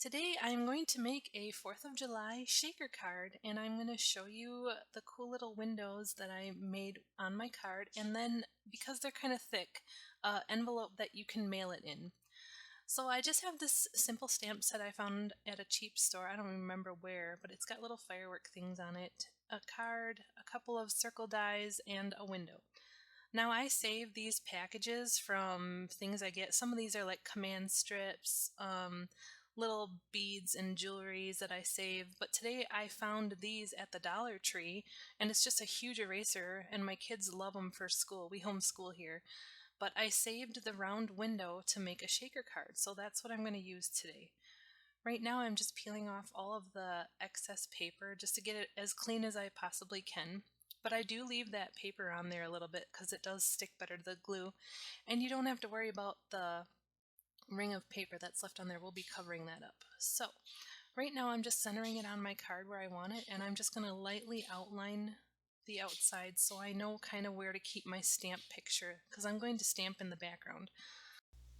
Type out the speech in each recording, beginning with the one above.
Today I'm going to make a 4th of July shaker card, and I'm going to show you the cool little windows that I made on my card, and then because they're kind of thick, envelope that you can mail it in. So I just have this simple stamp set I found at a cheap store. I don't remember where, but it's got little firework things on it, a card, a couple of circle dies, and a window. Now I save these packages from things I get. Some of these are like command strips, little beads and jewelries that I save. But today I found these at the Dollar Tree, and it's just a huge eraser, and my kids love them for school. We homeschool here. But I saved the round window to make a shaker card, so that's what I'm going to use today. Right now I'm just peeling off all of the excess paper just to get it as clean as I possibly can. But I do leave that paper on there a little bit because it does stick better to the glue. And you don't have to worry about the ring of paper that's left on there. We'll be covering that up. So right now I'm just centering it on my card where I want it, and I'm just going to lightly outline the outside so I know kind of where to keep my stamp picture because I'm going to stamp in the background.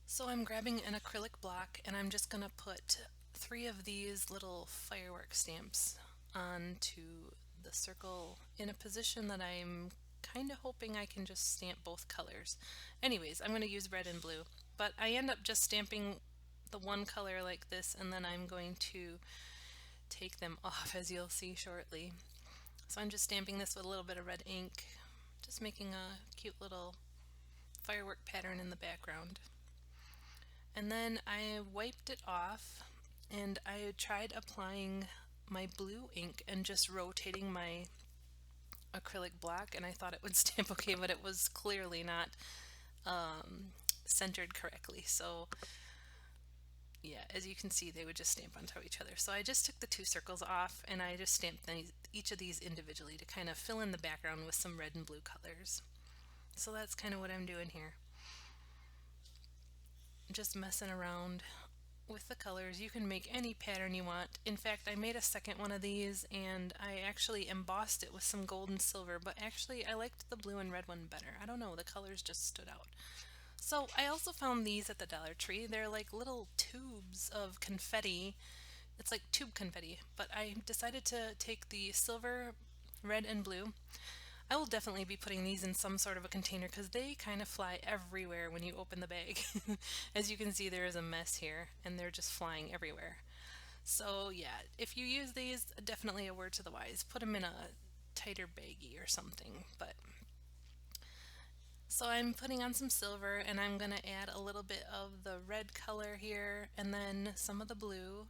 So I'm grabbing an acrylic block and I'm just going to put 3 of these little firework stamps onto the circle in a position that I'm kind of hoping I can just stamp both colors. Anyways, I'm going to use red and blue, but I end up just stamping the one color like this, and then I'm going to take them off as you'll see shortly. So I'm just stamping this with a little bit of red ink, just making a cute little firework pattern in the background. And then I wiped it off and I tried applying my blue ink and just rotating my acrylic block, and I thought it would stamp okay, but it was clearly not centered correctly. So yeah, as you can see, they would just stamp on top of each other. So I just took the 2 circles off and I just stamped each of these individually to kind of fill in the background with some red and blue colors. So that's kind of what I'm doing here. Just messing around with the colors. You can make any pattern you want. In fact, I made a second one of these and I actually embossed it with some gold and silver, but actually I liked the blue and red one better. I don't know, the colors just stood out. So I also found these at the Dollar Tree. They're like little tubes of confetti. It's like tube confetti, but I decided to take the silver, red, and blue. I will definitely be putting these in some sort of a container because they kind of fly everywhere when you open the bag. As you can see, there is a mess here and they're just flying everywhere. So yeah, if you use these, definitely a word to the wise. Put them in a tighter baggie or something. But so I'm putting on some silver and I'm going to add a little bit of the red color here and then some of the blue.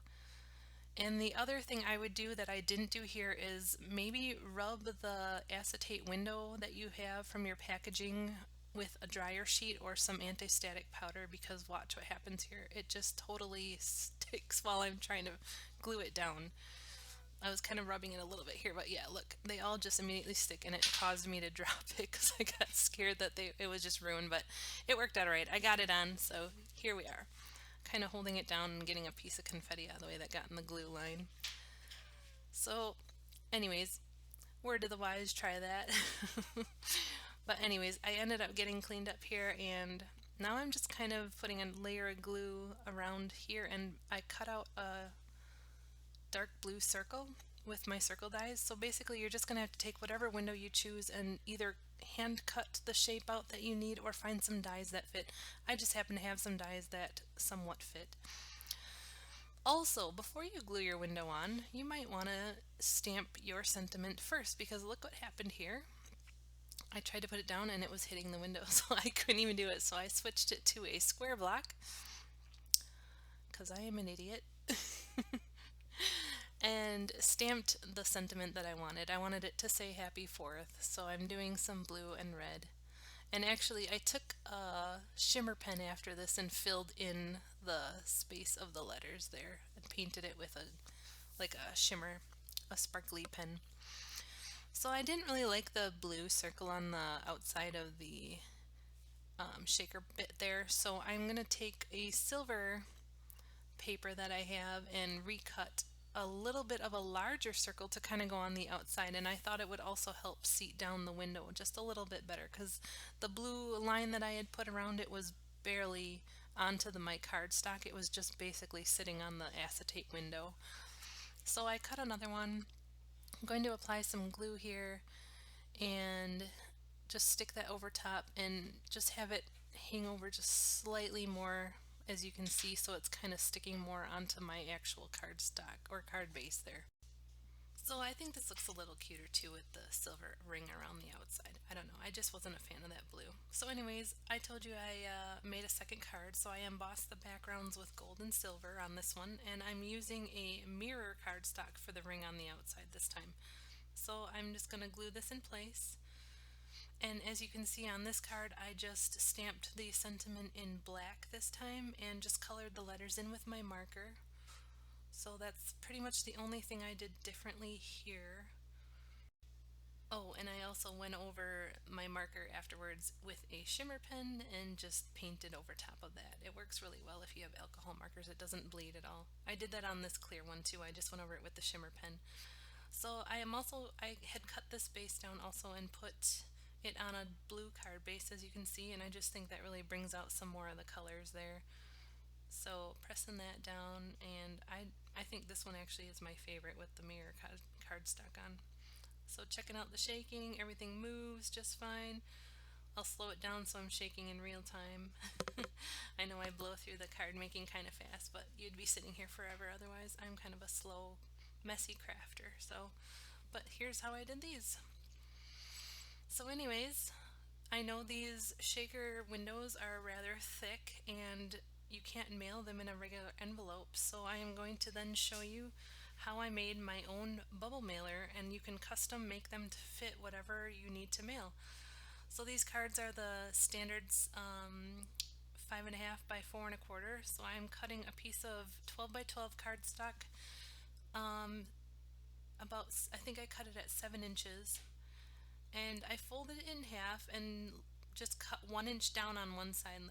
And the other thing I would do that I didn't do here is maybe rub the acetate window that you have from your packaging with a dryer sheet or some anti-static powder, because watch what happens here. It just totally sticks while I'm trying to glue it down. I was kind of rubbing it a little bit here, but yeah, look, they all just immediately stick, and it caused me to drop it because I got scared that it was just ruined, but it worked out all right. I got it on, so here we are. Kind of holding it down and getting a piece of confetti out of the way that got in the glue line. So, anyways, word to the wise, try that. But anyways, I ended up getting cleaned up here, and now I'm just kind of putting a layer of glue around here, and I cut out a dark blue circle with my circle dies. So basically you're just going to have to take whatever window you choose and either hand cut the shape out that you need or find some dies that fit. I just happen to have some dies that somewhat fit. Also, before you glue your window on, you might want to stamp your sentiment first, because look what happened here. I tried to put it down and it was hitting the window, so I couldn't even do it. So I switched it to a square block because I am an idiot. And stamped the sentiment that I wanted. I wanted it to say Happy 4th, so I'm doing some blue and red. And actually, I took a shimmer pen after this and filled in the space of the letters there and painted it with a shimmer, a sparkly pen. So I didn't really like the blue circle on the outside of the shaker bit there, so I'm going to take a silver paper that I have and recut a little bit of a larger circle to kind of go on the outside, and I thought it would also help seat down the window just a little bit better because the blue line that I had put around it was barely onto my cardstock. It was just basically sitting on the acetate window. So I cut another one. I'm going to apply some glue here and just stick that over top and just have it hang over just slightly more, as you can see, so it's kind of sticking more onto my actual cardstock or card base there. So I think this looks a little cuter too with the silver ring around the outside. I don't know, I just wasn't a fan of that blue. So anyways, I told you I made a second card, so I embossed the backgrounds with gold and silver on this one, and I'm using a mirror cardstock for the ring on the outside this time. So I'm just going to glue this in place. And as you can see on this card, I just stamped the sentiment in black this time and just colored the letters in with my marker. So that's pretty much the only thing I did differently here. Oh, and I also went over my marker afterwards with a shimmer pen and just painted over top of that. It works really well if you have alcohol markers. It doesn't bleed at all. I did that on this clear one too. I just went over it with the shimmer pen. So I had cut this base down also and put it on a blue card base, as you can see, and I just think that really brings out some more of the colors there. So pressing that down, and I think this one actually is my favorite with the mirror cardstock on. So checking out the shaking, everything moves just fine. I'll slow it down so I'm shaking in real time. I know I blow through the card making kind of fast, but you'd be sitting here forever otherwise. I'm kind of a slow, messy crafter. So, but here's how I did these. So anyways, I know these shaker windows are rather thick and you can't mail them in a regular envelope, so I am going to then show you how I made my own bubble mailer, and you can custom make them to fit whatever you need to mail. So these cards are the standards 5.5 by 4 1/4. So I'm cutting a piece of 12 by 12 cardstock. Um, about I think I cut it at 7 inches, and I folded it in half and just cut 1 inch down on one side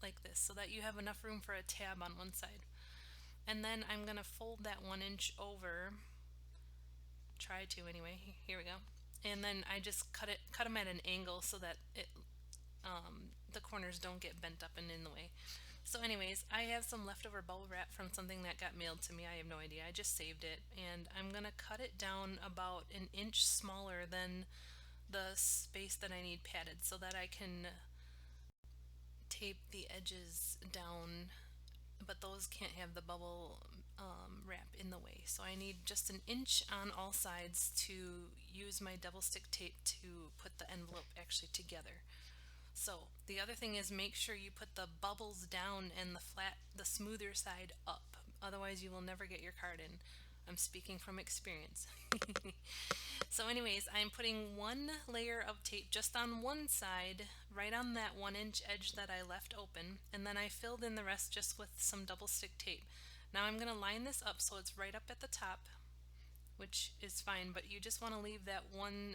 like this so that you have enough room for a tab on one side. And then I'm gonna fold that 1 inch over. Try to anyway. Here we go. And then I just cut them at an angle so that the corners don't get bent up and in the way. So anyways, I have some leftover bubble wrap from something that got mailed to me. I have no idea. I just saved it, and I'm gonna cut it down about an inch smaller than the space that I need padded so that I can tape the edges down, but those can't have the bubble wrap in the way. So I need just an inch on all sides to use my double stick tape to put the envelope actually together. So the other thing is make sure you put the bubbles down and the smoother side up. Otherwise you will never get your card in. I'm speaking from experience. So anyways, I'm putting one layer of tape just on one side, right on that 1 inch edge that I left open, and then I filled in the rest just with some double stick tape. Now I'm going to line this up so it's right up at the top, which is fine, but you just want to leave that 1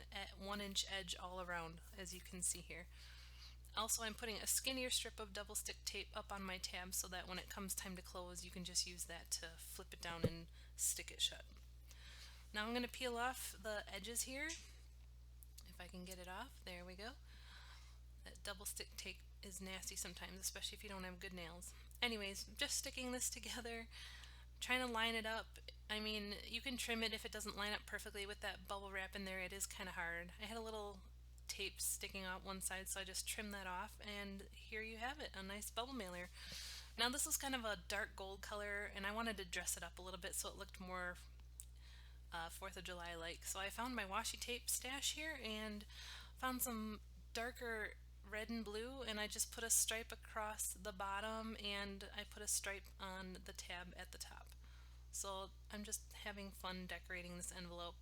inch edge all around, as you can see here. Also, I'm putting a skinnier strip of double stick tape up on my tab so that when it comes time to close, you can just use that to flip it down and stick it shut. Now I'm going to peel off the edges here. If I can get it off, there we go. That double stick tape is nasty sometimes, especially if you don't have good nails. Anyways, just sticking this together, trying to line it up. I mean, you can trim it if it doesn't line up perfectly with that bubble wrap in there. It is kind of hard. I had a little tape sticking out one side, so I just trimmed that off, and here you have it, a nice bubble mailer. Now this was kind of a dark gold color, and I wanted to dress it up a little bit so it looked more 4th of July like. So I found my washi tape stash here and found some darker red and blue, and I just put a stripe across the bottom and I put a stripe on the tab at the top. So I'm just having fun decorating this envelope.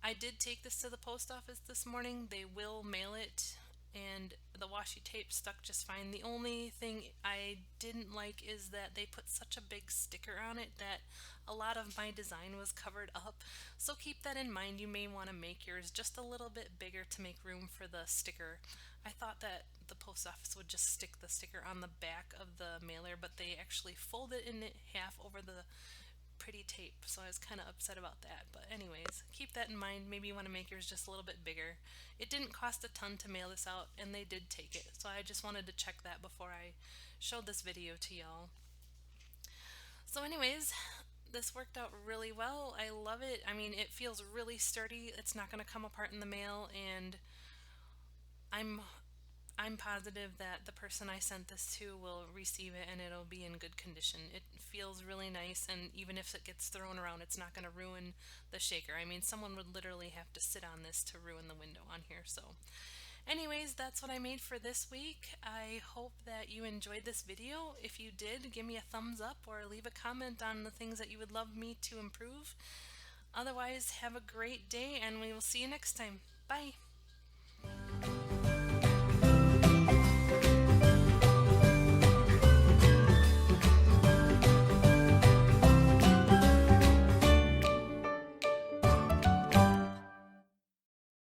I did take this to the post office this morning. They will mail it, and the washi tape stuck just fine. The only thing I didn't like is that they put such a big sticker on it that a lot of my design was covered up. So keep that in mind. You may want to make yours just a little bit bigger to make room for the sticker. I thought that the post office would just stick the sticker on the back of the mailer, but they actually fold it in half over the pretty tape, so I was kind of upset about that. But anyways, keep that in mind. Maybe you want to make yours just a little bit bigger. It didn't cost a ton to mail this out, and they did take it. So I just wanted to check that before I showed this video to y'all. So anyways, this worked out really well. I love it. I mean, it feels really sturdy. It's not going to come apart in the mail, and I'm I'm positive that the person I sent this to will receive it and it'll be in good condition. It feels really nice, and even if it gets thrown around, it's not going to ruin the shaker. I mean, someone would literally have to sit on this to ruin the window on here. So, anyways, that's what I made for this week. I hope that you enjoyed this video. If you did, give me a thumbs up or leave a comment on the things that you would love me to improve. Otherwise, have a great day and we will see you next time. Bye.